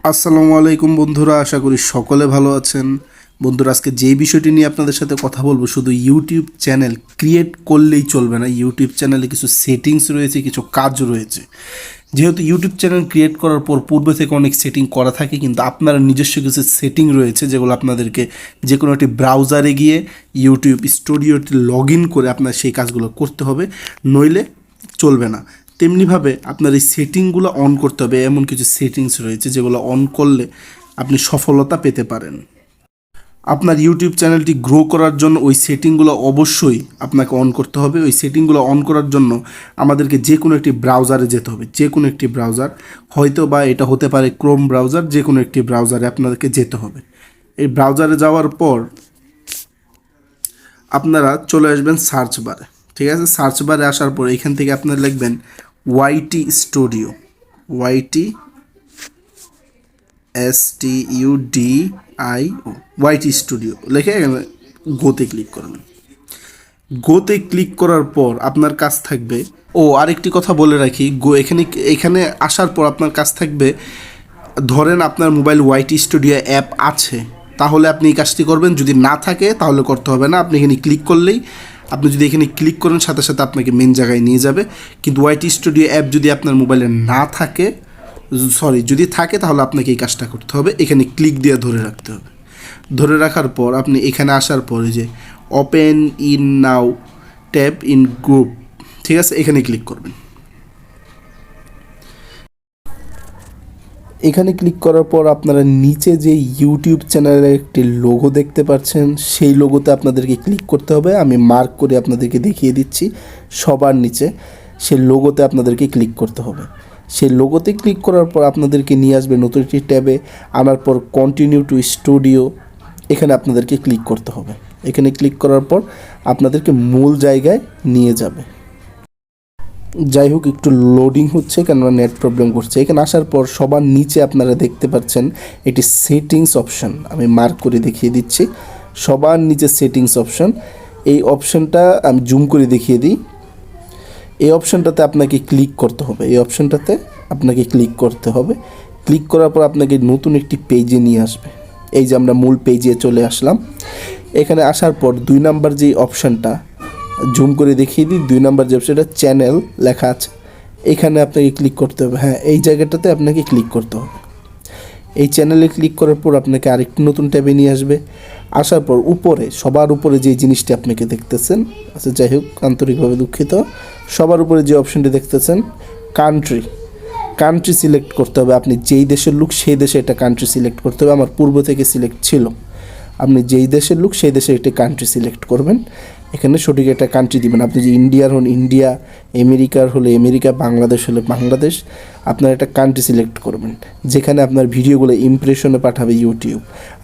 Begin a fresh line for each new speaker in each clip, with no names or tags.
আসসালামু আলাইকুম বন্ধুরা, আশা করি সকলে ভালো আছেন। বন্ধুরা, আজকে যেই বিষয়টি নিয়ে আপনাদের সাথে কথা বলবো, শুধু ইউটিউব চ্যানেল ক্রিয়েট করলেই চলবে না। ইউটিউব চ্যানেলে কিছু সেটিংস রয়েছে, কিছু কাজ রয়েছে। যেহেতু ইউটিউব চ্যানেল ক্রিয়েট করার পর পূর্বে থেকে অনেক সেটিং করা থাকে, কিন্তু আপনার নিজস্ব কিছু সেটিং রয়েছে যেগুলো আপনাদেরকে যে কোনো একটি ব্রাউজারে গিয়ে ইউটিউব স্টুডিওতে লগ ইন করে আপনার সেই কাজগুলো করতে হবে, নইলে চলবে না। তেমনিভাবে আপনার এই সেটিংগুলো অন করতে হবে। এমন কিছু সেটিংস রয়েছে যেগুলো অন করলে আপনি সফলতা পেতে পারেন। আপনার ইউটিউব চ্যানেলটি গ্রো করার জন্য ওই সেটিংগুলো অবশ্যই আপনাকে অন করতে হবে। ওই সেটিংগুলো অন করার জন্য আমাদেরকে যে কোনো একটি ব্রাউজারে যেতে হবে। যে কোনো একটি ব্রাউজার, হয়তো বা এটা হতে পারে ক্রোম ব্রাউজার, যে কোনো একটি ব্রাউজারে আপনাদেরকে যেতে হবে। এই ব্রাউজারে যাওয়ার পর আপনারা চলে আসবেন সার্চ বারে। ঠিক আছে, সার্চ বারে আসার পর এখান থেকে আপনারা লিখবেন ওয়াইটি স্টুডিও। ওয়াইটি STUDIO, ওয়াইটি স্টুডিও লিখে এখানে গোতে ক্লিক করবেন। গোতে ক্লিক করার পর আপনার কাজ থাকবে, আরেকটি কথা বলে রাখি, এখানে এখানে আসার পর আপনার কাজ থাকবে, ধরেন আপনার মোবাইল ওয়াইটি স্টুডিও অ্যাপ আছে, তাহলে আপনি এই কাজটি করবেন। যদি না থাকে তাহলে করতে হবে না। আপনি এখানে ক্লিক করলেই, আপনি যদি এখানে ক্লিক করেন সাথে সাথে আপনাকে মেন জায়গায় নিয়ে যাবে। কিন্তু ওয়াইটি স্টুডিও অ্যাপ যদি আপনার মোবাইলে না থাকে, যদি থাকে, তাহলে আপনাকে এই কাজটা করতে হবে। এখানে ক্লিক দিয়ে ধরে রাখতে হবে। ধরে রাখার পর আপনি এখানে আসার পরে যে open in now tab in group, ঠিক আছে, এখানে ক্লিক করবেন। এখানে ক্লিক করার পর আপনারা নিচে যে ইউটিউব চ্যানেলের একটি লোগো দেখতে পাচ্ছেন, সেই লোগোতে আপনাদেরকে ক্লিক করতে হবে। আমি মার্ক করে আপনাদেরকে দেখিয়ে দিচ্ছি। সবার নিচে সেই লোগোতে আপনাদেরকে ক্লিক করতে হবে। সেই লোগোতে ক্লিক করার পর আপনাদেরকে নিয়ে আসবে নতুন একটি ট্যাবে। আনার পর কন্টিনিউ টু স্টুডিও, এখানে আপনাদেরকে ক্লিক করতে হবে। এখানে ক্লিক করার পর আপনাদেরকে মূল জায়গায় নিয়ে যাবে। যাই হোক, একটু লোডিং হচ্ছে কেননা নেট প্রবলেম করছে। এখানে আসার পর সবার নিচে আপনারা দেখতে পাচ্ছেন এটি সেটিংস অপশান। আমি মার্ক করে দেখিয়ে দিচ্ছি। সবার নিচে সেটিংস অপশান, এই অপশানটা আমি জুম করে দেখিয়ে দিই। এই অপশানটাতে আপনাকে ক্লিক করতে হবে। এই অপশানটাতে আপনাকে ক্লিক করতে হবে। ক্লিক করার পর আপনাকে নতুন একটি পেজে নিয়ে আসবে। এই যে আমরা মূল পেজে চলে আসলাম। এখানে আসার পর 2 নাম্বার যে অপশানটা, জুম করে দেখিয়ে দিই, 2 নাম্বার যে অপশানটা চ্যানেল লেখা আছে, এখানে আপনাকে ক্লিক করতে হবে। হ্যাঁ, এই জায়গাটাতে আপনাকে ক্লিক করতে হবে। এই চ্যানেলে ক্লিক করার পর আপনাকে আরেকটি নতুন ট্যাবে নিয়ে আসবে। আসার পর উপরে, সবার উপরে যে জিনিসটি আপনাকে দেখতেছেন, আচ্ছা যাই হোক, আন্তরিকভাবে দুঃখিত, সবার উপরে যে অপশানটি দেখতেছেন কান্ট্রি সিলেক্ট করতে হবে। আপনি যেই দেশের লোক সেই দেশে একটা কান্ট্রি সিলেক্ট করতে হবে। আমার পূর্ব থেকে সিলেক্ট ছিল। আপনি যেই দেশের লোক সেই দেশে একটা কান্ট্রি সিলেক্ট করবেন। এখানে সঠিক একটা কান্ট্রি দিবেন। আপনি যে ইন্ডিয়ার হন ইন্ডিয়া, আমেরিকার হলে আমেরিকা, বাংলাদেশ হলে বাংলাদেশ, আপনার একটা কান্ট্রি সিলেক্ট করবেন যেখানে আপনার ভিডিওগুলো ইমপ্রেশনে পাঠাবে ইউটিউব।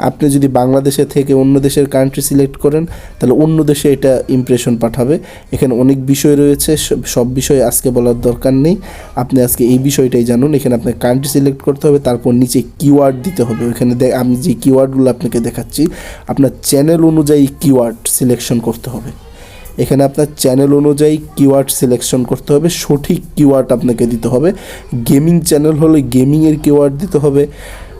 আপনি যদি বাংলাদেশে থেকে অন্য দেশের কান্ট্রি সিলেক্ট করেন, তাহলে অন্য দেশে এটা ইমপ্রেশন পাঠাবে। এখানে অনেক বিষয় রয়েছে, সব বিষয় আজকে বলার দরকার নেই। আপনি আজকে এই বিষয়টাই জানুন। এখানে আপনার কান্ট্রি সিলেক্ট করতে হবে, তারপর নিচে কিওয়ার্ড দিতে হবে। ওইখানে আমি যে কিওয়ার্ডগুলো আপনাকে দেখাচ্ছি, আপনার চ্যানেল অনুযায়ী কিওয়ার্ড সিলেকশন করতে হবে। এখানে আপনার চ্যানেল অনুযায়ী কিওয়ার্ড সিলেকশন করতে হবে, সঠিক কিওয়ার্ড আপনাকে দিতে হবে। গেমিং চ্যানেল হলে গেমিংয়ের কিওয়ার্ড দিতে হবে।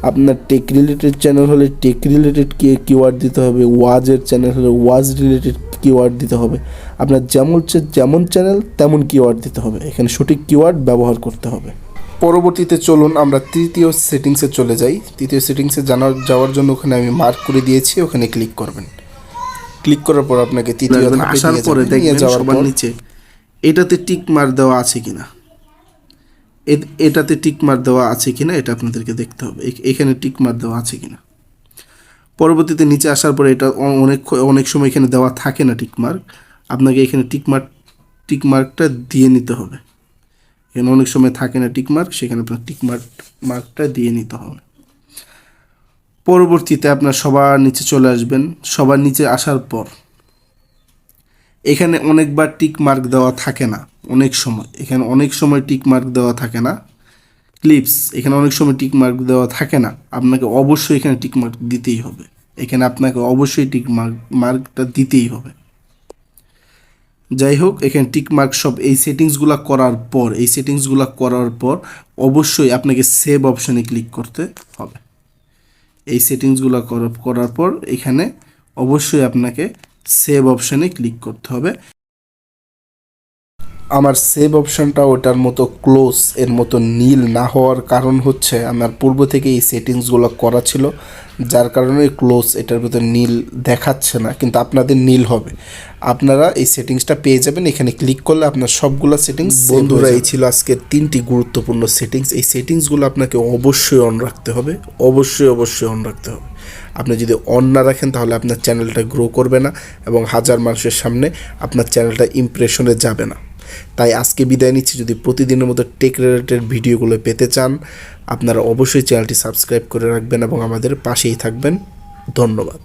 আপনার টেক রিলেটেড চ্যানেল হলে টেক রিলেটেড কিওয়ার্ড দিতে হবে। ওয়াজের চ্যানেল হলে ওয়াজ রিলেটেড কিওয়ার্ড দিতে হবে। আপনার যেমন চ্যানেল তেমন কিওয়ার্ড দিতে হবে। এখানে সঠিক কিওয়ার্ড ব্যবহার করতে হবে। পরবর্তীতে চলুন আমরা তৃতীয় সেটিংসে চলে যাই। তৃতীয় সেটিংসে যাওয়ার জন্য ওখানে আমি মার্ক করে দিয়েছি, ওখানে ক্লিক করবেন। ক্লিক করার পর আপনাকে তৃতীয় আসার পরে দেখবেন সবার নিচে এটাতে টিক মার্ক দেওয়া আছে কিনা, এটাতে টিক মার্ক দেওয়া আছে কিনা এটা আপনাদেরকে দেখতে হবে। এখানে টিক মার্ক দেওয়া আছে কিনা। পরবর্তীতে নিচে আসার পরে এটা অনেক সময় এখানে দেওয়া থাকে না টিক মার্ক, আপনাকে এখানে টিক মার্কটা দিয়ে নিতে হবে। এখানে অনেক সময় থাকে না টিক মার্ক, সেখানে আপনার টিক মার্কটা দিয়ে নিতে হবে। পরবর্তীতে আপনার সবার নিচে চলে আসবেন। সবার নিচে আসার পর এখানে অনেকবার টিক মার্ক দেওয়া থাকে না, এখানে অনেক সময় টিক মার্ক দেওয়া থাকে না। ক্লিপস, এখানে অনেক সময় টিক মার্ক দেওয়া থাকে না। আপনাকে অবশ্যই এখানে টিক মার্ক দিতেই হবে। এখানে আপনাকে অবশ্যই টিক মার্কটা দিতেই হবে। যাই হোক, এখানে টিক মার্ক সব এই সেটিংসগুলো করার পর অবশ্যই আপনাকে সেভ অপশানে ক্লিক করতে হবে। এই সেটিংসগুলো করার পর এখানে অবশ্যই আপনাকে সেভ অপশানে ক্লিক করতে হবে। আমার সেভ অপশানটা ওটার মতো ক্লোজ এর মতো নীল না হওয়ার কারণ হচ্ছে আমার পূর্ব থেকে এই সেটিংসগুলো করা ছিল, যার কারণে ক্লোজ এটার ভিতরে নীল দেখাচ্ছে না, কিন্তু আপনাদের নীল হবে। আপনারা এই সেটিংসটা পেয়ে যাবেন, এখানে ক্লিক করলে আপনার সবগুলো সেটিংস। বন্ধুরা, এই ছিল আজকের 3টি গুরুত্বপূর্ণ সেটিংস। এই সেটিংসগুলো আপনাকে অবশ্যই অন রাখতে হবে, অবশ্যই অন রাখতে হবে। আপনি যদি অন না রাখেন তাহলে আপনার চ্যানেলটা গ্রো করবে না এবং হাজার মানুষের সামনে আপনার চ্যানেলটা ইমপ্রেশনে যাবে না। তাই আজকে বিদায় নিচ্ছি। যদি প্রতিদিনের মতো টেক রিলেটেড ভিডিওগুলো পেতে চান, আপনারা অবশ্যই চ্যানেলটি সাবস্ক্রাইব করে রাখবেন এবং আমাদের পাশেই থাকবেন। ধন্যবাদ।